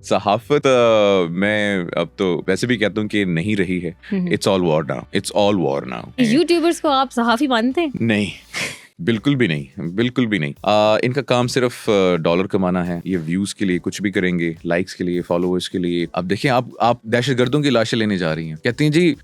सहाफत मैं अब तो वैसे भी कहता हूँ कि नहीं रही है। It's all war now, it's all war now. YouTubers को आप सहाफी मानते हैं? नहीं, बिल्कुल भी नहीं, बिल्कुल भी नहीं। इनका काम सिर्फ डॉलर कमाना है। ये व्यूज के लिए कुछ भी करेंगे, लाइक्स के लिए, फॉलोअर्स के लिए। अब देखिए, आप दहशतगर्दों की लाशें लेने जा रही हैं, कहती हैं जी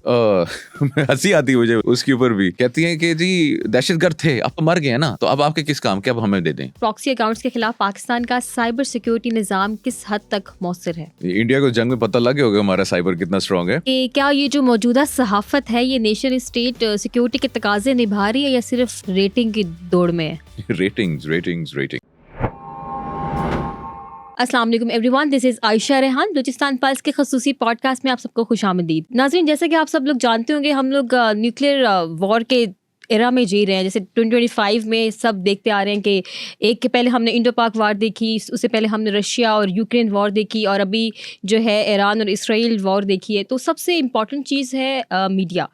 हंसी आती है मुझे उसके ऊपर भी। कहती हैं कि जी दहशतगर्द थे, अब तो मर गए हैं ना, तो अब आपके किस काम के, अब हमें दे दें। प्रॉक्सी अकाउंट्स के खिलाफ पाकिस्तान का साइबर सिक्योरिटी निजाम किस हद तक मौसर है? इंडिया को जंग में पता लग गया होगा हमारा साइबर कितना स्ट्रांग है। कि क्या ये जो मौजूदा सहाफत है ये नेशन स्टेट सिक्योरिटी के तकाजे निभा रही है या सिर्फ रेटिंग की दौड़ में है? Ratings ratings rating. अस्सलाम वालेकुम everyone, this is Ayesha Rehan. Balochistan pulse के खसूसी पॉडकास्ट में आप सबको खुशामदीद। नाज़रीन, जैसे कि आप सब लोग जानते होंगे, हम लोग न्यूक्लियर वॉर के एरा में जी रहे हैं। जैसे 2025 में सब देखते आ रहे हैं कि एक के पहले हमने इंडो पाक वार देखी, उससे पहले हमने रशिया और यूक्रेन वॉर देखी, और अभी जो है ईरान और इसराइल वॉर देखी है। तो सबसे इम्पॉर्टेंट चीज़ है मीडिया।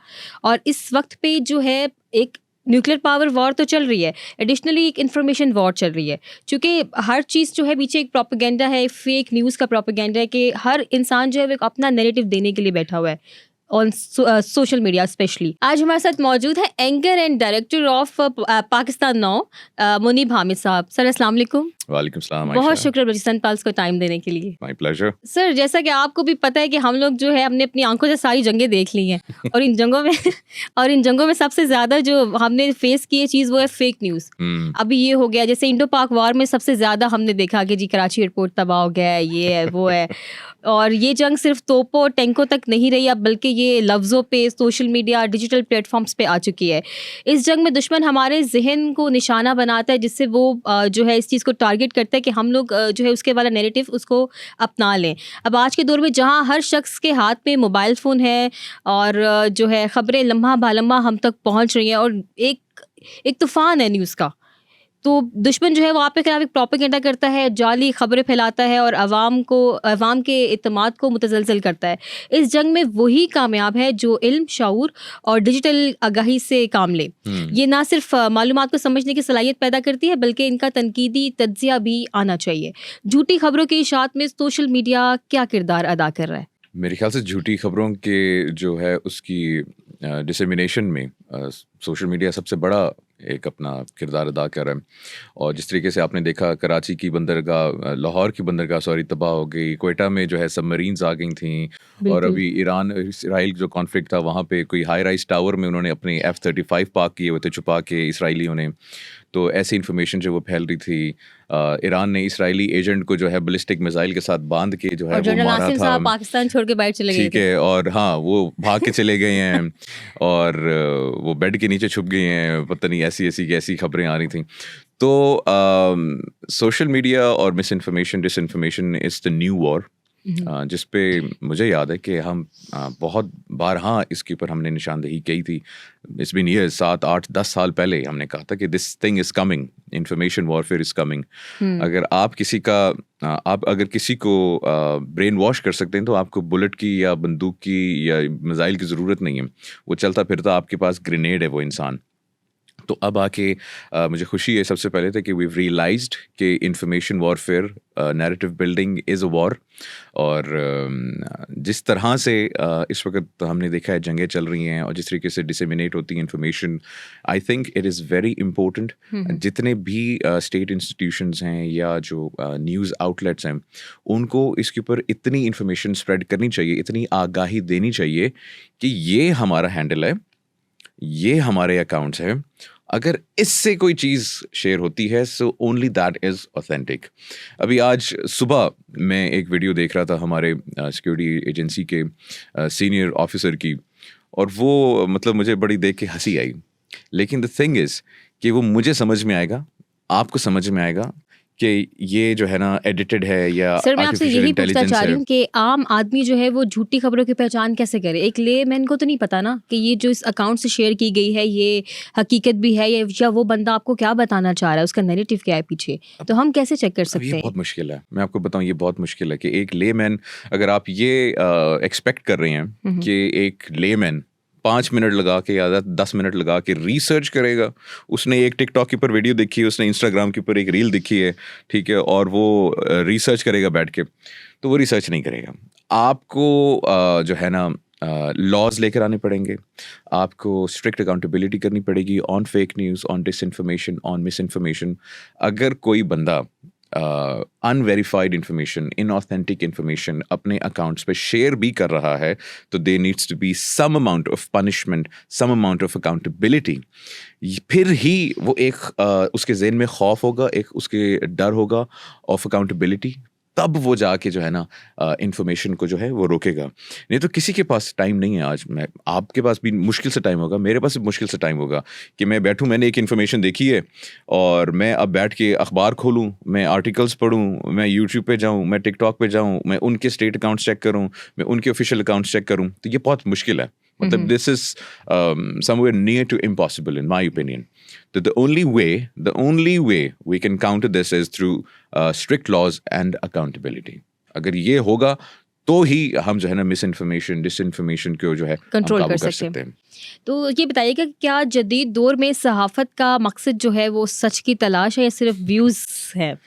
और इस वक्त पे जो है एक न्यूक्लियर पावर वॉर तो चल रही है, एडिशनली एक इन्फॉर्मेशन वॉर चल रही है। क्योंकि हर चीज़ जो है पीछे एक प्रोपेगेंडा है, फेक न्यूज़ का प्रोपेगेंडा है कि हर इंसान जो है वो एक अपना नैरेटिव देने के लिए बैठा हुआ है ऑन सोशल मीडिया स्पेशली। आज हमारे साथ मौजूद है anchor and director of Pakistan now, Munib Hamid sahab. Sir अस्सलाम वालेकुम। वालेकुम सलाम। बहुत शुक्रिया बलूचिस्तान पल्स को टाइम देने के लिए। My pleasure. सर, जैसा कि आपको भी पता है कि हम लोग जो है हमने अपनी आंखों से सारी जंगें देख ली हैं और इन जंगों में सबसे ज़्यादा जो हमने फेस की है चीज़ वो है फेक न्यूज़। अभी ये हो गया, जैसे इंडो पाक वॉर में सबसे ज़्यादा हमने देखा कि जी कराची एयरपोर्ट तबाह हो गया है, ये है वो है। और ये जंग सिर्फ तोपों टैंकों तक नहीं रही अब, बल्कि ये लफ्ज़ों पे, सोशल मीडिया, डिजिटल प्लेटफॉर्म्स पे आ चुकी है। इस जंग में दुश्मन हमारे जहन को निशाना बनाता है, जिससे वो जो है इस चीज़ को टारगेट करता है कि हम लोग जो है उसके वाला नैरेटिव उसको अपना लें। अब आज के दौर में जहाँ हर शख्स के हाथ में मोबाइल फ़ोन है और जो है ख़बरें लम्हा बालम्हा हम तक पहुँच रही हैं, और एक तूफ़ान है न्यूज़ का। तो दुश्मन जो है वो आप के खिलाफ एक प्रोपेगेंडा करता है, जाली खबरें फैलाता है और अवाम के इत्तेमाद को मुतज़लज़ल करता है। इस जंग में वही कामयाब है जो इल्म, शऊर और डिजिटल आगाही से काम ले। ये ना सिर्फ मालूमात को समझने की सलाहियत पैदा करती है, बल्कि इनका तनकीदी तज्ज़िया भी आना चाहिए। झूठी खबरों की इशाअत में सोशल मीडिया क्या किरदार अदा कर रहा है? मेरे ख्याल से झूठी खबरों के जो है उसकी डिसेमिनेशन में सोशल मीडिया सबसे बड़ा एक अपना किरदार अदा कर रहा है। और जिस तरीके से आपने देखा कराची की बंदरगाह, लाहौर की बंदरगाह सॉरी तबाह हो गई, कोयटा में जो है सबमरीन्स आ गई थी, और अभी ईरान इसराइल जो कॉन्फ्लिक्ट था वहाँ पे कोई हाई राइज टावर में उन्होंने अपने F-35 पार्क किए हुए थे छुपा के इसराइलियों ने। तो ऐसी इन्फॉर्मेशन जो वो फैल रही थी। ईरान ने इसराइली एजेंट को जो है बैलिस्टिक मिसाइल के साथ बांध के जो है वो मारा था। पाकिस्तान छोड़ के बाहर चले गए, ठीक है, और हाँ वो भाग के चले गए हैं और वो बेड के नीचे छुप गए हैं, पता नहीं ऐसी खबरें आ रही थी। तो सोशल मीडिया और miss information, disinformation is the new war, जिस पे मुझे याद है कि हम बहुत बार हाँ इसके ऊपर हमने निशानदेही की थी। इट्स बीन ईयर्स, 7, 8, 10 साल पहले हमने कहा था कि this thing is coming, information warfare is coming. अगर आप अगर किसी को ब्रेन वॉश कर सकते हैं तो आपको बुलेट की या बंदूक की या मिसाइल की ज़रूरत नहीं है। वो चलता फिरता आपके पास ग्रेनेड है वो इंसान। तो अब आके मुझे खुशी है सबसे पहले था कि वीव रियलाइज्ड कि information warfare, narrative building is a war. और जिस तरह से इस वक्त हमने देखा है जंगें चल रही हैं और जिस तरीके से डिसेमिनेट होती है information, I think it is very important. जितने भी स्टेट इंस्टीट्यूशंस हैं या जो न्यूज़ आउटलेट्स हैं, उनको इसके ऊपर इतनी इंफॉर्मेशन स्प्रेड करनी चाहिए, इतनी आगाही देनी चाहिए कि ये हमारा हैंडल है, ये हमारे अकाउंट्स हैं, अगर इससे कोई चीज़ शेयर होती है so only that is authentic. अभी आज सुबह मैं एक वीडियो देख रहा था हमारे सिक्योरिटी एजेंसी के सीनियर ऑफिसर की, और वो मतलब मुझे बड़ी देख के हंसी आई। लेकिन द थिंग इज़ कि वो मुझे समझ में आएगा, आपको समझ में आएगा कि ये जो है ना एडिटेड है या सर, मैं आपसे यही पूछना चाह रही हूँ कि आम आदमी जो है वो झूठी खबरों की पहचान कैसे करे? एक लेमैन को तो नहीं पता ना कि ये जो इस अकाउंट से शेयर की गई है ये हकीकत भी है या वो बंदा आपको क्या बताना चाह रहा है, उसका नैरेटिव क्या है पीछे, तो हम कैसे चेक कर सकते हैं? ये बहुत मुश्किल है, मैं आपको बताऊं, ये बहुत मुश्किल है कि एक लेमैन, अगर आप ये एक्सपेक्ट कर रहे हैं कि एक लेमैन 5 मिनट लगा के या 10 मिनट लगा के रिसर्च करेगा, उसने एक टिकटॉक के ऊपर वीडियो देखी है, उसने इंस्टाग्राम के ऊपर एक रील देखी है, ठीक है, और वो रिसर्च करेगा बैठ के, तो वो रिसर्च नहीं करेगा। आपको जो है ना लॉज लेकर आने पड़ेंगे, आपको स्ट्रिक्ट अकाउंटेबिलिटी करनी पड़ेगी on fake news, on disinformation, on misinformation. अगर कोई बंदा अनवेरीफाइड इंफॉर्मेशन, इनऑथेंटिक इंफॉर्मेशन अपने अकाउंट्स पे शेयर भी कर रहा है, तो there needs to be some amount of punishment, some amount of accountability. फिर ही वो एक उसके ज़हन में खौफ होगा, एक उसके डर होगा ऑफ अकाउंटेबिलिटी, तब वो जाके जो है ना इंफॉर्मेशन को जो है वो रोकेगा। नहीं तो किसी के पास टाइम नहीं है आज। मैं आपके पास भी मुश्किल से टाइम होगा, मेरे पास भी मुश्किल से टाइम होगा कि मैं बैठूं, मैंने एक इन्फॉर्मेशन देखी है और मैं अब बैठ के अखबार खोलूं, मैं आर्टिकल्स पढूं, मैं यूट्यूब पे जाऊं, मैं टिकटॉक पे जाऊं, मैं उनके स्टेट अकाउंट्स चेक करूं, मैं उनके ऑफिशियल अकाउंट्स चेक करूं, तो ये बहुत मुश्किल है। मतलब this is somewhere near to impossible in my opinion. That the only way we can counter this is through strict laws and accountability. अगर ये होगा तो ही हम जो है ना मिस इन्फॉर्मेशन, डिसइन्फॉर्मेशन को जो है कंट्रोल कर सकते हैं। तो ये बताइएगा कि क्या जदीद दौर में सहाफत का मकसद जो है वो सच की तलाश है या सिर्फ व्यूज है?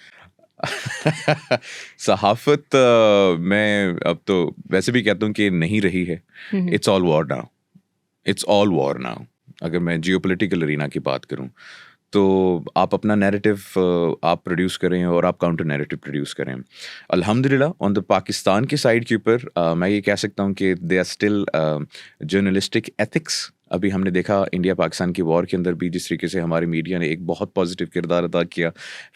सहाफत मैं अब तो वैसे भी कहता हूँ कि नहीं रही है। It's all war now, it's all war now. अगर मैं जियोपॉलिटिकल अरीना की बात करूं तो आप अपना नैरेटिव आप प्रोड्यूस करें और आप काउंटर नैरेटिव प्रोड्यूस करें। अल्हम्दुलिल्लाह ऑन द पाकिस्तान की साइड के ऊपर मैं ये कह सकता हूं कि they are still journalistic ethics. अभी हमने देखा इंडिया पाकिस्तान की वॉर के अंदर भी जिस तरीके से हमारी मीडिया ने एक बहुत पॉजिटिव किरदार अदा किया,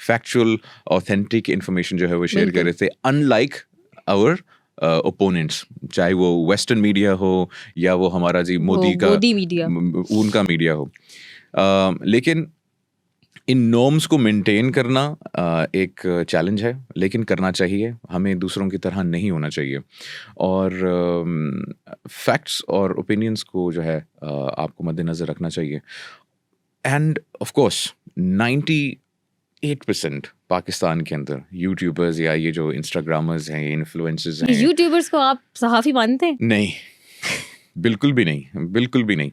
फैक्चुअल ऑथेंटिक इन्फॉर्मेशन जो है वो शेयर कर रहे थे, अनलाइक आवर ओपोनेंट्स, चाहे वो वेस्टर्न मीडिया हो या वो हमारा जी मोदी मीडिया, उनका मीडिया हो। लेकिन इन नॉर्म्स को मेंटेन करना एक चैलेंज है, लेकिन करना चाहिए। हमें दूसरों की तरह नहीं होना चाहिए और फैक्ट्स और ओपिनियंस को जो है आपको मद्देनज़र रखना चाहिए। एंड ऑफ कोर्स 98% पाकिस्तान के अंदर यूट्यूबर्स या ये जो इंस्टाग्रामर्स हैं, इन्फ्लुएंसर्स हैं, यूट्यूबर्स को आप सहाफ़ी मानते हैं? नहीं, बिल्कुल भी नहीं, बिल्कुल भी नहीं।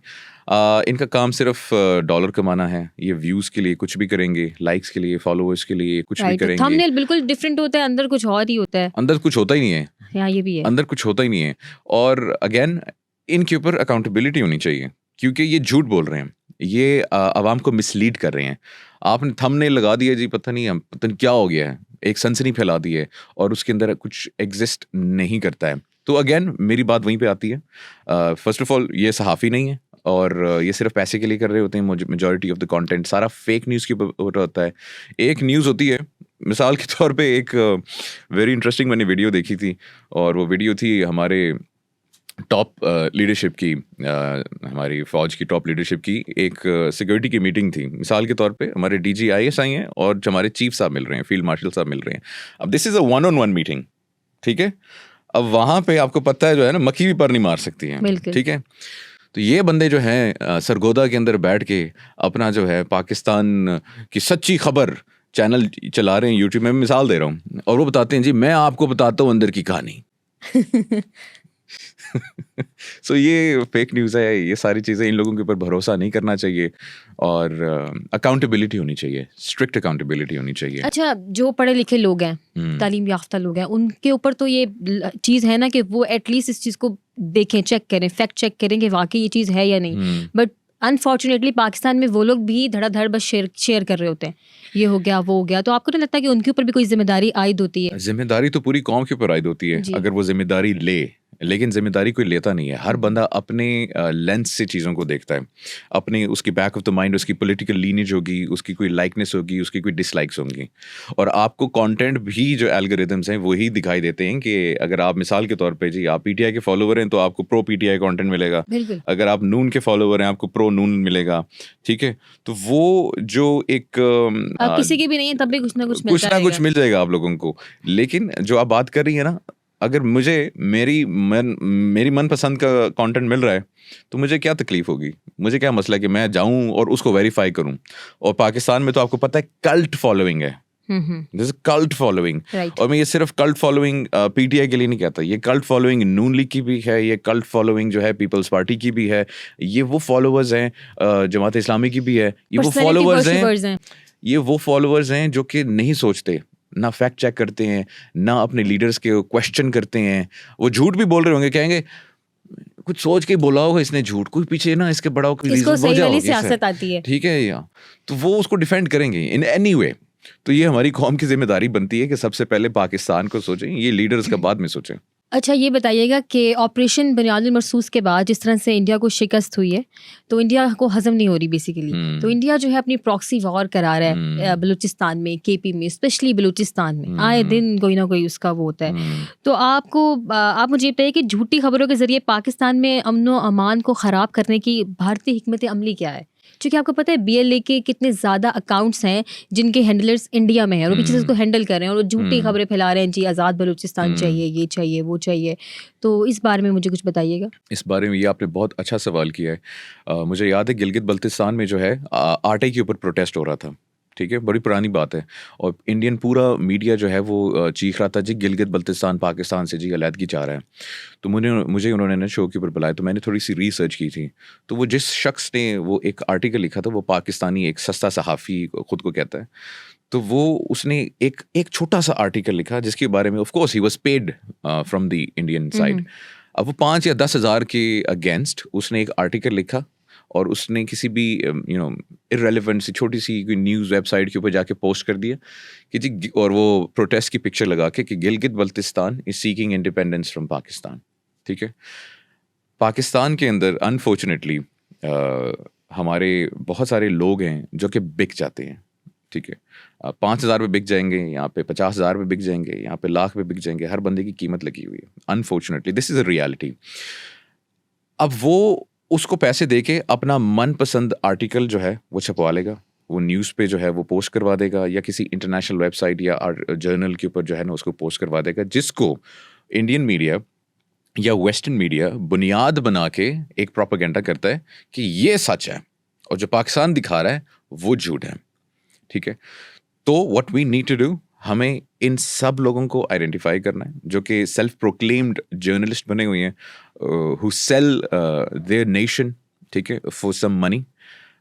इनका काम सिर्फ डॉलर कमाना है। ये व्यूज़ के लिए कुछ भी करेंगे, लाइक्स के लिए, फॉलोअर्स के लिए कुछ भी करेंगे। थंबनेल बिल्कुल डिफरेंट होता है, अंदर कुछ और ही होता है। अंदर कुछ होता ही नहीं है। हाँ, ये भी है। अंदर कुछ होता ही नहीं है। और अगेन इनके ऊपर अकाउंटेबिलिटी होनी चाहिए, क्योंकि ये झूठ बोल रहे हैं, ये आवाम को मिसलीड कर रहे हैं। आपने थंबनेल लगा दिया जी, पता नहीं क्या हो गया है, एक सनसनी फैला दी है और उसके अंदर कुछ एग्जिस्ट नहीं करता है। तो अगेन मेरी बात वहीं पे आती है। फर्स्ट ऑफ ऑल ये सहाफ़ी नहीं है और ये सिर्फ पैसे के लिए कर रहे होते हैं। मेजॉरिटी ऑफ द कंटेंट सारा फेक न्यूज़ के ऊपर होता है। एक न्यूज़ होती है, मिसाल के तौर पे एक वेरी इंटरेस्टिंग मैंने वीडियो देखी थी और वो वीडियो थी हमारे टॉप लीडरशिप की, हमारी फ़ौज की टॉप लीडरशिप की एक सिक्योरिटी की मीटिंग थी। मिसाल के तौर पे हमारे DG IAS आई हैं और हमारे चीफ साहब मिल रहे हैं, फील्ड मार्शल साहब मिल रहे हैं। अब this is a 1-on-1 meeting, ठीक है। अब वहाँ पे आपको पता है जो है ना, मक्खी भी पर नहीं मार सकती है, ठीक है। तो ये बंदे जो हैं सरगोदा के अंदर बैठ के अपना जो है पाकिस्तान की सच्ची खबर चैनल चला रहे हैं यूट्यूब में, मिसाल दे रहा हूँ, और वो बताते हैं जी मैं आपको बताता हूँ अंदर की कहानी। सो ये फेक न्यूज़ है। ये सारी चीज़ें, इन लोगों के ऊपर भरोसा नहीं करना चाहिए और अकाउंटेबिलिटी होनी चाहिए, स्ट्रिक्ट अकाउंटेबिलिटी होनी चाहिए। अच्छा, जो पढ़े लिखे लोग हैं, तालीम याफ्ता लोग हैं, उनके ऊपर तो ये चीज़ है ना कि वो एटलीस्ट इस चीज़ को देखें, चेक करें, फैक्ट चेक करें कि वाकई ये चीज़ है या नहीं। बट अनफॉर्चुनेटली पाकिस्तान में वो लोग भी धड़ाधड़ बस शेयर कर रहे होते हैं, ये हो गया वो हो गया। तो आपको नहीं लगता कि उनके ऊपर भी कोई जिम्मेदारी आयद होती है? जिम्मेदारी तो पूरी कौम के ऊपर आयद होती है अगर वो जिम्मेदारी ले, लेकिन जिम्मेदारी कोई लेता नहीं है। हर बंदा अपने लेंस से चीज़ों को देखता है, अपने उसकी बैक ऑफ द माइंड उसकी पॉलिटिकल लीनेज होगी, उसकी कोई लाइकनेस होगी, उसकी कोई डिसलाइक्स होंगी, और आपको कंटेंट भी जो एल्गोरिदम्स हैं वही दिखाई देते हैं कि अगर आप मिसाल के तौर पे जी आप PTI के फॉलोवर हैं तो आपको प्रो PTI कंटेंट मिलेगा, अगर आप नून के फॉलोवर हैं आपको प्रो नून मिलेगा, ठीक है। तो वो जो एक आप किसी के भी नहीं है तब भी कुछ ना कुछ मिल जाएगा आप लोगों को। लेकिन जो आप बात कर रही है ना, अगर मुझे मेरी मनपसंद का कंटेंट मिल रहा है तो मुझे क्या तकलीफ होगी, मुझे क्या मसला है कि मैं जाऊं और उसको वेरीफाई करूं। और पाकिस्तान में तो आपको पता है कल्ट फॉलोइंग है, दिस कल्ट फॉलोइंग। Right. और मैं ये सिर्फ कल्ट फॉलोइंग पीटीआई के लिए नहीं कहता, ये कल्ट फॉलोइंग नून लीग की भी है, ये कल्ट फॉलोइंग जो है पीपल्स पार्टी की भी है, ये वो फॉलोअर्स हैं जमात इस्लामी की भी है, ये वो Personality फॉलोअर्स worshippers हैं, हैं। ये वो फॉलोअर्स हैं जो कि नहीं सोचते, ना फैक्ट चेक करते हैं, ना अपने लीडर्स के क्वेश्चन करते हैं। वो झूठ भी बोल रहे होंगे, कहेंगे कुछ सोच के बोला होगा इसने झूठ, कोई पीछे ना इसके बड़ा कोई इसको रीजन सही वजह वाली होगी, सियासत आती है। ठीक है या तो वो उसको डिफेंड करेंगे इन एनी वे। तो ये हमारी कौम की जिम्मेदारी बनती है कि सबसे पहले पाकिस्तान को सोचें, ये लीडर्स का बाद में सोचें। अच्छा ये बताइएगा कि ऑपरेशन बुनियादुल मरसूस के बाद जिस तरह से इंडिया को शिकस्त हुई है, तो इंडिया को हजम नहीं हो रही बेसिकली। तो इंडिया जो है अपनी प्रॉक्सी वॉर करा रहा है बलूचिस्तान में, केपी में, स्पेशली बलूचिस्तान में आए दिन कोई ना कोई उसका वो होता है। तो आप मुझे बताइए कि झूठी खबरों के जरिए पाकिस्तान में अमन व अमान को ख़राब करने की भारतीय हिकमत अमली क्या है? क्योंकि आपको पता है BLA के कितने ज़्यादा अकाउंट्स हैं जिनके हैंडलर्स इंडिया में हैं और वो पीछे से उसको हैंडल कर रहे हैं और वो झूठी खबरें फैला रहे हैं, जी आज़ाद बलूचिस्तान चाहिए, ये चाहिए, वो चाहिए। तो इस बारे में मुझे कुछ बताइएगा। इस बारे में ये आपने बहुत अच्छा सवाल किया है। मुझे याद है गिलगित बल्तिस्तान में जो है आटे के ऊपर प्रोटेस्ट हो रहा था, ठीक है, बड़ी पुरानी बात है, और इंडियन पूरा मीडिया जो है वो चीख रहा था जी गिलगित बल्तिस्तान पाकिस्तान से जी अलहदगी चाह रहा है। तो मुझे उन्होंने ना शो के ऊपर बुलाया, तो मैंने थोड़ी सी रिसर्च की थी। तो वो जिस शख्स ने वो एक आर्टिकल लिखा था, वो पाकिस्तानी एक सस्ता सहाफ़ी खुद को कहता है, तो वो उसने एक छोटा सा आर्टिकल लिखा जिसके बारे में of course he was paid from the Indian side. अब वो 5 या 10 हज़ार के अगेंस्ट उसने एक आर्टिकल लिखा और उसने किसी भी इररेलेवेंट सी छोटी सी कोई न्यूज़ वेबसाइट के ऊपर जाके पोस्ट कर दिया कि जी, और वो प्रोटेस्ट की पिक्चर लगा के कि Gilgit Baltistan is seeking independence from Pakistan. ठीक है, पाकिस्तान के अंदर अनफॉर्चुनेटली हमारे बहुत सारे लोग हैं जो कि बिक जाते हैं। ठीक है, 5,000 पे बिक जाएंगे, यहाँ पे 50,000 पे बिक जाएंगे, यहाँ पे लाख पे बिक जाएंगे, हर बंदे की कीमत लगी हुई है। Unfortunately this is a reality. अब वो उसको पैसे दे के अपना मनपसंद आर्टिकल जो है वो छपवा लेगा, वो न्यूज़ पे जो है वो पोस्ट करवा देगा, या किसी इंटरनेशनल वेबसाइट या जर्नल के ऊपर जो है ना उसको पोस्ट करवा देगा, जिसको इंडियन मीडिया या वेस्टर्न मीडिया बुनियाद बना के एक प्रोपेगेंडा करता है कि ये सच है और जो पाकिस्तान दिखा रहा है वो झूठ है। ठीक है, तो what we need to do, हमें इन सब लोगों को आइडेंटिफाई करना है जो कि सेल्फ प्रोक्लेम्ड जर्नलिस्ट बने हुए हैं, हु सेल देयर नेशन, ठीक है, फॉर सम मनी।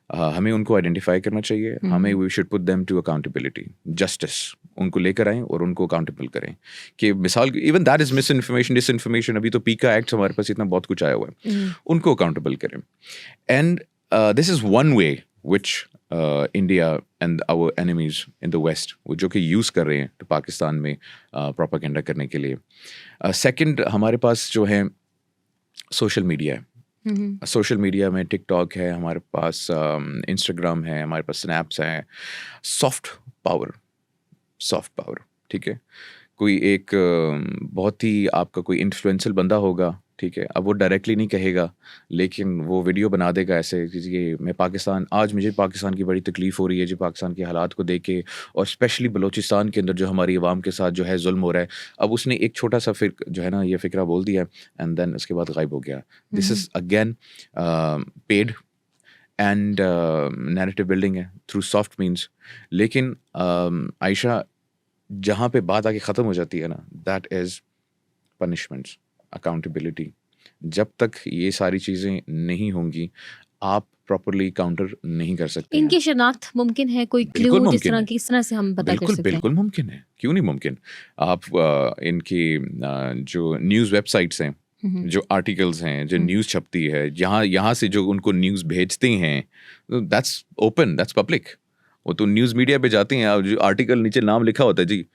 हमें उनको आइडेंटिफाई करना चाहिए, हमें we should put them to accountability, justice उनको लेकर आएँ और उनको अकाउंटेबल करें। कि मिसाल even that is misinformation, disinformation, अभी तो पीका एक्ट हमारे पास इतना बहुत कुछ आया हुआ है, उनको अकाउंटेबल करें। And this is one way which India and our enemies in the west वो जो कि यूज़ कर रहे हैं तो पाकिस्तान में प्रोपेगेंडा करने के लिए। सेकंड, हमारे पास जो है सोशल मीडिया है। सोशल मीडिया में टिकटॉक है, हमारे पास इंस्टाग्राम है, हमारे पास स्नैप्स हैं। सॉफ्ट पावर, ठीक है, कोई एक बहुत ही आपका कोई इन्फ्लुएंशियल बंदा होगा, ठीक है, अब वो डायरेक्टली नहीं कहेगा लेकिन वो वीडियो बना देगा ऐसे कि मैं पाकिस्तान, आज मुझे पाकिस्तान की बड़ी तकलीफ़ हो रही है जी पाकिस्तान के हालात को देख के, और स्पेशली बलूचिस्तान के अंदर जो हमारी आवाम के साथ जो है जुल्म हो रहा है। अब उसने एक छोटा सा जो है ना ये फ़िक्रा बोल दिया एंड देन उसके बाद गायब हो गया। This is again paid and narrative building है थ्रू सॉफ्ट मीन्स। लेकिन आयशा, जहाँ पे बात आके ख़त्म हो जाती है ना, दैट इज़ पनिशमेंट्स, अकाउंटेबिलिटी। जब तक ये सारी चीज़ें नहीं होंगी आप प्रॉपरली काउंटर नहीं कर सकते। इनकी शनाख्त मुमकिन है, कोई क्लू जिस तरह की, इस तरह से हम पता कर सकते हैं? बिल्कुल मुमकिन है, क्यों नहीं मुमकिन। आप इनकी जो न्यूज़ वेबसाइट्स हैं, जो आर्टिकल्स हैं, जो न्यूज़ छपती है, यहाँ से जो उनको न्यूज़ भेजते हैं, दैट्स ओपन, दैट्स पब्लिक। वो तो न्यूज़ मीडिया पे जाते हैं, जो आर्टिकल नीचे नाम लिखा होता है जी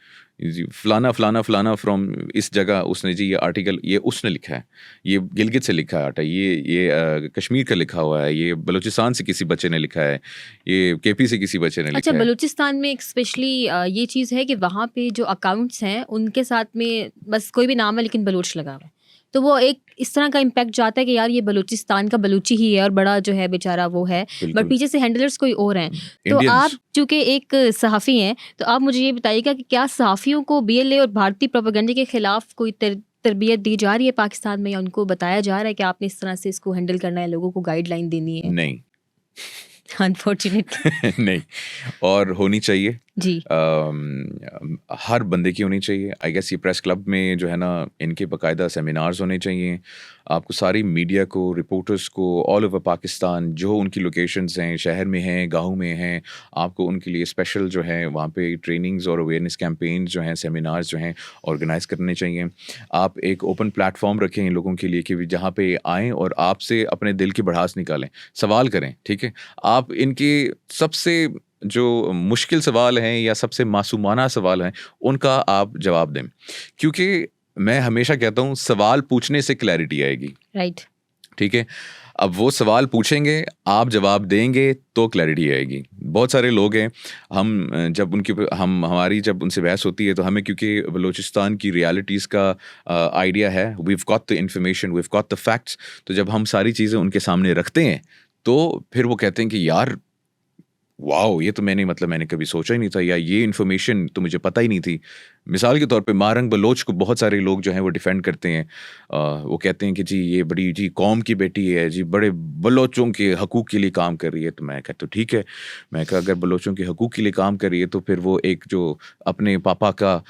फलाना फलाना फलाना फ्रॉम इस जगह, उसने जी ये आर्टिकल ये उसने लिखा है, ये गिलगित से लिखा है, ये कश्मीर का लिखा हुआ है, ये बलूचिस्तान से किसी बच्चे ने लिखा है, ये केपी से किसी बच्चे ने लिखा अच्छा, है। बलूचिस्तान में एक स्पेशली ये चीज़ है कि वहाँ पे जो अकाउंट्स हैं उनके साथ में बस कोई भी नाम है लेकिन बलूच लगा हुआ है, तो वो एक इस तरह का इम्पैक्ट जाता है कि यार ये बलूचिस्तान का बलूची ही है और बड़ा जो है बेचारा वो है, बट पीछे से हैंडलर्स कोई और हैं। तो आप चूँकि एक सहाफ़ी हैं, तो आप मुझे ये बताइएगा कि क्या सहाफ़ियों को BLA और भारतीय प्रोपेगेंडा के खिलाफ कोई तरबियत दी जा रही है पाकिस्तान में, या उनको बताया जा रहा है कि आपने इस तरह से इसको हैंडल करना है, लोगों को गाइडलाइन देनी है? नहीं, अनफॉर्चुनेटली नहीं, और होनी चाहिए। जी। हर बंदे की होनी चाहिए। आई गेस ये प्रेस क्लब में जो है ना, इनके बाकायदा सेमिनार्स होने चाहिए। आपको सारी मीडिया को, रिपोर्टर्स को ऑल ओवर पाकिस्तान, जो उनकी लोकेशंस हैं, शहर में हैं, गाँव में हैं, आपको उनके लिए स्पेशल जो है वहाँ पे ट्रेनिंग्स और अवेयरनेस कैंपेन्स जो हैं, सेमिनार्स जो हैं ऑर्गेनाइज करने चाहिए। आप एक ओपन प्लेटफॉर्म रखें इन लोगों के लिए कि जहाँ पे आएँ और आपसे अपने दिल की भड़ास निकालें, सवाल करें, ठीक है? आप इनके सबसे जो मुश्किल सवाल हैं या सबसे मासूमाना सवाल हैं, उनका आप जवाब दें। क्योंकि मैं हमेशा कहता हूँ, सवाल पूछने से क्लैरिटी आएगी, राइट। ठीक है? अब वो सवाल पूछेंगे, आप जवाब देंगे तो क्लैरिटी आएगी। बहुत सारे लोग हैं, हमारी जब उनसे बहस होती है तो हमें, क्योंकि बलूचिस्तान की रियलिटीज़ का आइडिया है, we have got the information, we have got the facts, तो जब हम सारी चीज़ें उनके सामने रखते हैं तो फिर वो कहते हैं कि यार वाओ, ये तो मैंने कभी सोचा ही नहीं था, या ये इन्फॉर्मेशन तो मुझे पता ही नहीं थी। मिसाल के तौर पे मारंग बलोच को बहुत सारे लोग जो हैं वो डिफेंड करते हैं। वो कहते हैं कि जी ये बड़ी जी कौम की बेटी है, जी बड़े बलोचों के हकूक़ के लिए काम कर रही है। तो मैं कहता, तो ठीक है, मैं कहा अगर बलोचों के हकूक़ के लिए काम कर रही है तो फिर वो एक जो अपने पापा का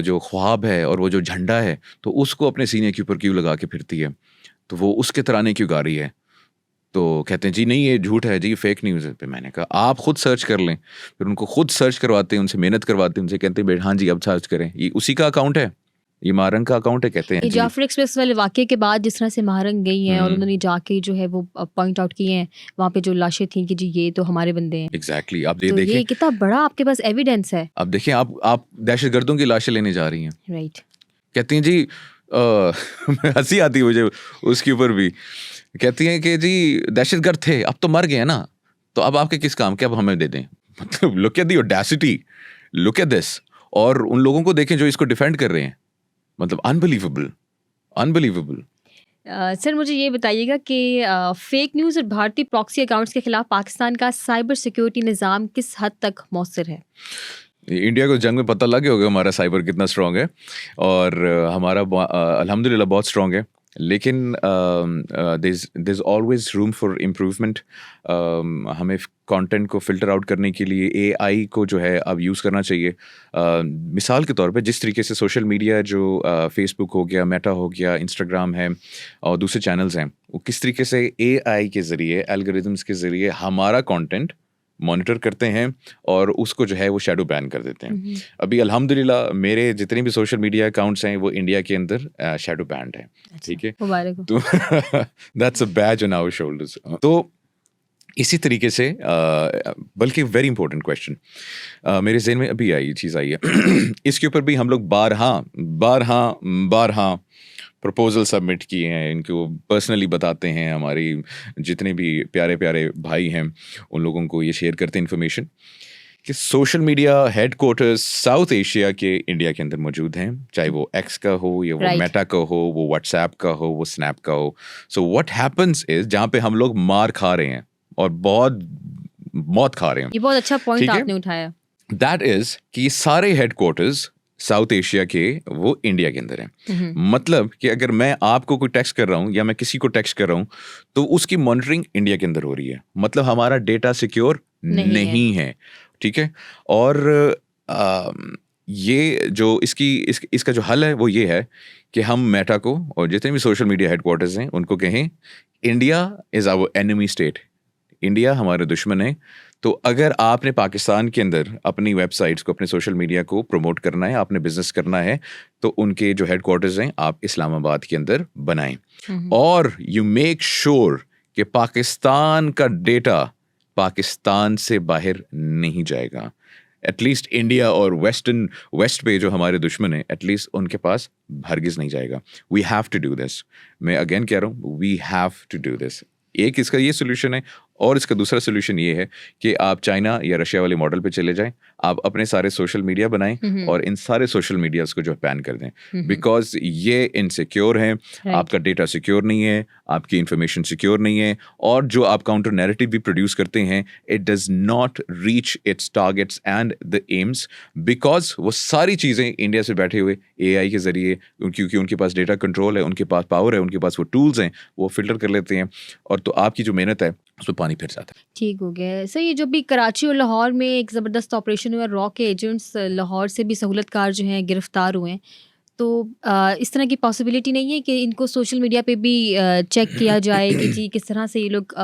जो ख्वाब है और वो जो झंडा है, तो उसको अपने सीने के ऊपर क्यों लगा के फिरती है? तो वो उसके तराने क्यों गा रही है? तो कहते हैं जी नहीं, ये झूठ है जी, फेक न्यूज़ है। फिर मैंने कहा आप खुद सर्च कर लें। फिर उनको खुद सर्च करवाते हैं, उनसे मेहनत करवाते हैं, उनसे कहते हैं हाँ जी अब सर्च करें, ये उसी का अकाउंट है, ये मारंग का अकाउंट है। कहते हैं ये जी जाफर एक्सप्रेस वाले वाक़ये के बाद जिस तरह से मारंग गई हैं और उन्होंने जाके जो है वो पॉइंट आउट किए हैं वहाँ पे जो लाशें थी कि जी ये तो हमारे बंदे हैं। एग्जैक्टली, आप ये तो देखें, ये कितना बड़ा आपके पास एविडेंस है। अब देखें, आप दहशतगर्दों की लाशें लेने जा रही हैं। राइट। कहती हैं जी हंसी आती है मुझे उसके ऊपर भी। कहती हैं कि जी दहशतगर्द थे, अब तो मर गए हैं ना, तो अब आपके किस काम के, अब हमें दे दें। मतलब look at the audacity, look at this. और उन लोगों को देखें जो इसको डिफेंड कर रहे हैं, मतलब अनबिलीवेबल, अनबिलीवेबल। सर मुझे ये बताइएगा कि फेक न्यूज़ और भारतीय प्रॉक्सी अकाउंट्स के खिलाफ पाकिस्तान का साइबर सिक्योरिटी निज़ाम किस हद तक मौसर है? इंडिया को जंग में पता लग गया होगा हमारा साइबर कितना स्ट्रांग है, और हमारा अल्हम्दुलिल्लाह बहुत स्ट्रांग है। लेकिन there is always room for improvement. हमें कंटेंट को फ़िल्टर आउट करने के लिए एआई को जो है अब यूज़ करना चाहिए। मिसाल के तौर पे जिस तरीके से सोशल मीडिया जो फेसबुक हो गया, मेटा हो गया, इंस्टाग्राम है और दूसरे चैनल्स हैं, वो किस तरीके से एआई के ज़रिए, एल्गोरिदम्स के ज़रिए हमारा कंटेंट मॉनिटर करते हैं और उसको जो है वो शैडो बैन कर देते हैं। अभी अल्हम्दुलिल्लाह मेरे जितने भी सोशल मीडिया अकाउंट्स हैं वो इंडिया के अंदर शैडो बैंड है, ठीक है? मुबारक हो। तो that's a badge on our shoulders. तो इसी तरीके से बल्कि वेरी इंपॉर्टेंट क्वेश्चन मेरे ज़हन में अभी चीज़ आई है इसके ऊपर भी हम लोग बारहा प्रपोजल सबमिट किए हैं, इनको पर्सनली बताते हैं, हमारी जितने भी प्यारे प्यारे भाई हैं उन लोगों को ये शेयर करते हैं इन्फॉर्मेशन कि social media headquarters south Asia के इंडिया के अंदर मौजूद हैं, चाहे वो एक्स का हो या वो Right. मेटा का हो, वो व्हाट्सएप का हो, वो स्नैप का हो। सो व्हाट हैपेंस इज जहाँ पे हम लोग मार खा रहे हैं और बहुत मौत खा रहे हैं, ये बहुत अच्छा पॉइंट ठीक है? आपने उठाया। दैट इज कि ये सारे हेडक्वार्टर्स साउथ एशिया के वो इंडिया के अंदर है। मतलब कि अगर मैं आपको कोई टेक्स्ट कर रहा हूँ या मैं किसी को टेक्स्ट कर रहा हूँ तो उसकी मॉनिटरिंग इंडिया के अंदर हो रही है, मतलब हमारा डेटा सिक्योर नहीं है, ठीक है? और ये जो इसका जो हल है वो ये है कि हम मेटा को और जितने भी सोशल मीडिया हेडक्वार्टर्स हैं उनको कहें India is our enemy state, India हमारे दुश्मन है। तो अगर आपने पाकिस्तान के अंदर अपनी वेबसाइट्स को, अपने सोशल मीडिया को प्रमोट करना है, आपने बिजनेस करना है, तो उनके जो हेडक्वार्टर्स हैं आप इस्लामाबाद के अंदर बनाएं और यू मेक श्योर कि पाकिस्तान का डेटा पाकिस्तान से बाहर नहीं जाएगा। एटलीस्ट इंडिया और वेस्ट पे जो हमारे दुश्मन हैं, एटलीस्ट उनके पास हरगिज नहीं जाएगा। We have to do this. मैं अगेन कह रहा हूँ, we have to do this. एक इसका ये सोल्यूशन है और इसका दूसरा सोल्यूशन ये है कि आप चाइना या रशिया वाले मॉडल पे चले जाएं, आप अपने सारे सोशल मीडिया बनाएं और इन सारे सोशल मीडियाज को जो बैन कर दें, बिकॉज ये इनसिक्योर हैं, आपका डेटा सिक्योर नहीं है, आपकी इंफॉर्मेशन सिक्योर नहीं है, और जो आप काउंटर नैरेटिव भी प्रोड्यूस करते हैं it does not reach its targets and the AIIMS, because वो सारी चीज़ें इंडिया से बैठे हुए एआई के ज़रिए, क्योंकि उनके पास डेटा कंट्रोल है, उनके पास पावर है, उनके पास वो टूल्स हैं, वो फिल्टर कर लेते हैं और तो आपकी जो मेहनत है उसमें पानी फिर जाता है। ठीक हो गया। सर ये जो भी कराची और लाहौर में एक ज़बरदस्त ऑपरेशन सिचुएशन हुआ, रॉ के एजेंट्स लाहौर से भी सहूलतकार जो हैं गिरफ्तार हुए हैं, तो इस तरह की पॉसिबिलिटी नहीं है कि इनको सोशल मीडिया पे भी चेक किया जाए कि जी किस तरह से ये लोग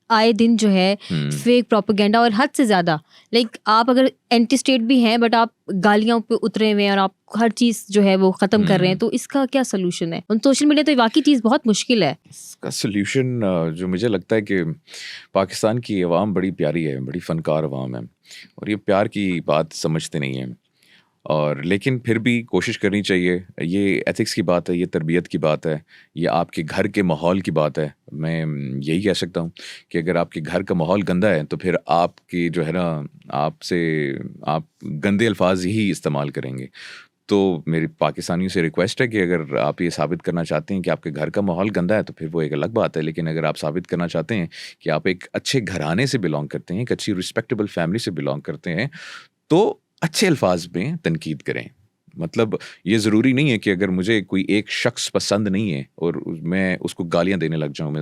आए दिन जो है फेक प्रोपेगेंडा और हद से ज़्यादा, लाइक आप अगर एंटी स्टेट भी हैं बट आप गालियों पे उतरे हुए हैं और आप हर चीज़ जो है वो ख़त्म कर रहे हैं, तो इसका क्या सोल्यूशन है? उन सोशल मीडिया तो वाकई चीज़ बहुत मुश्किल है। इसका सोल्यूशन जो मुझे लगता है कि पाकिस्तान की अवाम बड़ी प्यारी है, बड़ी फ़नकार अवाम है और ये प्यार की बात समझते नहीं है, और लेकिन फिर भी कोशिश करनी चाहिए। ये एथिक्स की बात है, ये तरबियत की बात है, ये आपके घर के माहौल की बात है। मैं यही कह सकता हूँ कि अगर आपके घर का माहौल गंदा है तो फिर आपकी जो है ना, आप गंदे अल्फाज ही इस्तेमाल करेंगे। तो मेरी पाकिस्तानियों से रिक्वेस्ट है कि अगर आप ये साबित करना चाहते हैं कि आपके घर का माहौल गंदा है तो फिर वो एक अलग बात है, लेकिन अगर आप साबित करना चाहते हैं कि आप एक अच्छे घराने से बिलोंग करते हैं, एक अच्छी रिस्पेक्टेबल फैमिली से बिलोंग करते हैं, तो अच्छे अल्फाज में तनकीद करें। मतलब ये ज़रूरी नहीं है कि अगर मुझे कोई एक शख्स पसंद नहीं है और मैं उसको गालियाँ देने लग जाऊँ, मैं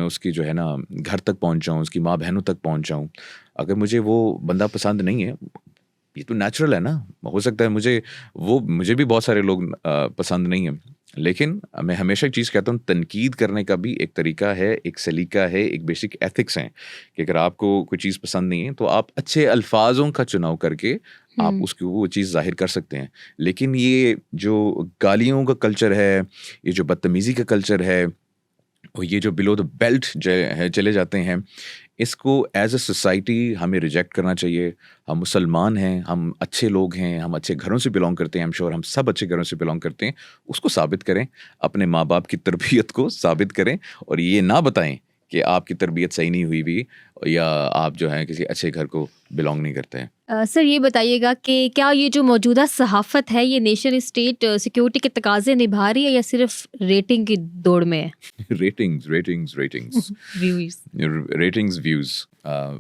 उसकी जो है ना घर तक पहुँच जाऊँ, उसकी माँ बहनों तक पहुँच जाऊँ। अगर मुझे वो बंदा पसंद नहीं है, ये तो नेचुरल है ना। हो सकता है मुझे भी बहुत सारे लोग पसंद नहीं है, लेकिन मैं हमेशा एक चीज़ कहता हूँ, तनकीद करने का भी एक तरीका है, एक सलीका है, एक बेसिक एथिक्स हैं कि अगर आपको कोई चीज़ पसंद नहीं है तो आप अच्छे अल्फाजों का चुनाव करके आप उसकी वो चीज़ ज़ाहिर कर सकते हैं। लेकिन ये जो गालियों का कल्चर है, ये जो बदतमीज़ी का कल्चर है और ये जो बिलो द बेल्ट चले जाते हैं, इसको एज अ सोसाइटी हमें रिजेक्ट करना चाहिए। हम मुसलमान हैं, हम अच्छे लोग हैं, हम अच्छे घरों से बिलोंग करते हैं, हम श्योर हम सब अच्छे घरों से बिलोंग करते हैं। उसको साबित करें, अपने माँ बाप की तरबियत को साबित करें और ये ना बताएं कि आपकी तरबियत सही नहीं हुई भी या आप जो है किसी अच्छे घर को बिलोंग नहीं करते हैं। सर ये बताइएगा कि क्या ये जो मौजूदा सहाफ़त है ये नेशन स्टेट सिक्योरिटी के तकाजे निभा रही है या सिर्फ रेटिंग की दौड़ में है? रेटिंग्स व्यूज़ व्यूज़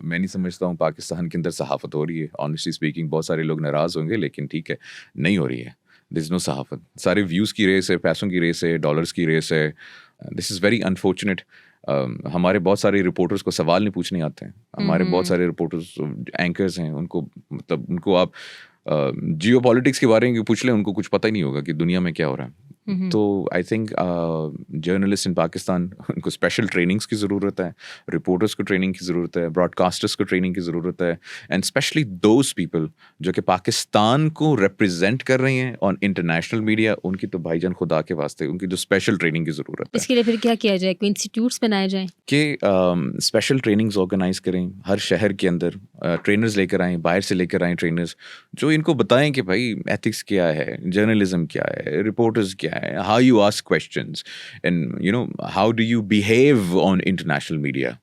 मैं नहीं समझता हूँ पाकिस्तान के अंदर सहाफ़त हो रही है। ऑनेस्टली स्पीकिंग बहुत सारे लोग नाराज़ होंगे, लेकिन ठीक है, नहीं हो रही है। दिस इज़ नो सहाफ़त। सारे व्यूज़ की रेस है, पैसों की रेस है, डॉलर्स की रेस है। This is very unfortunate. हमारे बहुत सारे रिपोर्टर्स को सवाल नहीं पूछने आते हैं। हमारे बहुत सारे रिपोर्टर्स एंकर्स हैं, उनको आप जियो पॉलिटिक्स के बारे में पूछ लें, उनको कुछ पता ही नहीं होगा कि दुनिया में क्या हो रहा है। तो आई थिंक जर्नलिस्ट इन पाकिस्तान, उनको स्पेशल ट्रेनिंग्स की ज़रूरत है, रिपोर्टर्स को ट्रेनिंग की ज़रूरत है, ब्रॉडकास्टर्स को ट्रेनिंग की ज़रूरत है, एंड स्पेशली दोज पीपल जो कि पाकिस्तान को रिप्रेजेंट कर रहे हैं ऑन इंटरनेशनल मीडिया, उनकी तो भाईजान खुदा के वास्ते उनकी जो स्पेशल ट्रेनिंग की ज़रूरत है। इसके लिए फिर क्या किया जाए? कोई इंस्टीट्यूट्स बनाए जाएँ कि स्पेशल ट्रेनिंग्स ऑर्गेनाइज करें हर शहर के अंदर, ट्रेनर्स लेकर आएँ, बाहर से लेकर आएँ ट्रेनर्स, जो इनको बताएं कि भाई एथिक्स क्या है, जर्नलिज्म क्या है, रिपोर्टर्स क्या है, how you ask questions and how do you behave on international media.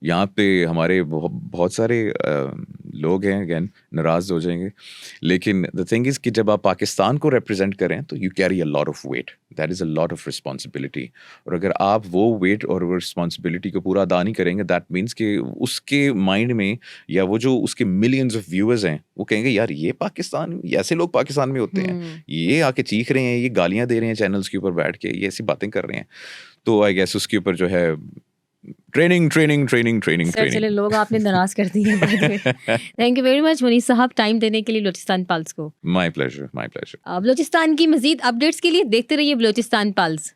यहाँ पे हमारे बहुत सारे लोग हैं, अगेन नाराज़ हो जाएंगे, लेकिन द थिंग इज़ कि जब आप पाकिस्तान को रिप्रेजेंट करें तो you carry a lot of weight, that is a lot of responsibility. और अगर आप वो वेट और वो रिस्पॉन्सिबिलिटी को पूरा अदा नहीं करेंगे, दैट मीन्स कि उसके माइंड में या वो जो उसके मिलियंस ऑफ व्यूअर्स हैं वो कहेंगे यार ये पाकिस्तान, ऐसे लोग पाकिस्तान में होते हैं, ये आके चीख रहे हैं, ये गालियाँ दे रहे हैं चैनल्स के ऊपर बैठ के, ये ऐसी बातें कर रहे हैं। तो आई गेस उसके ऊपर जो है ट्रेनिंग। चले लोग आपने नाराज कर दिए। Thank you very much Munis साहब टाइम देने के लिए बलोचिस्तान पल्स को। My pleasure. बलोचिस्तान की मजीद अपडेट्स के लिए देखते रहिए बलोचिस्तान पल्स।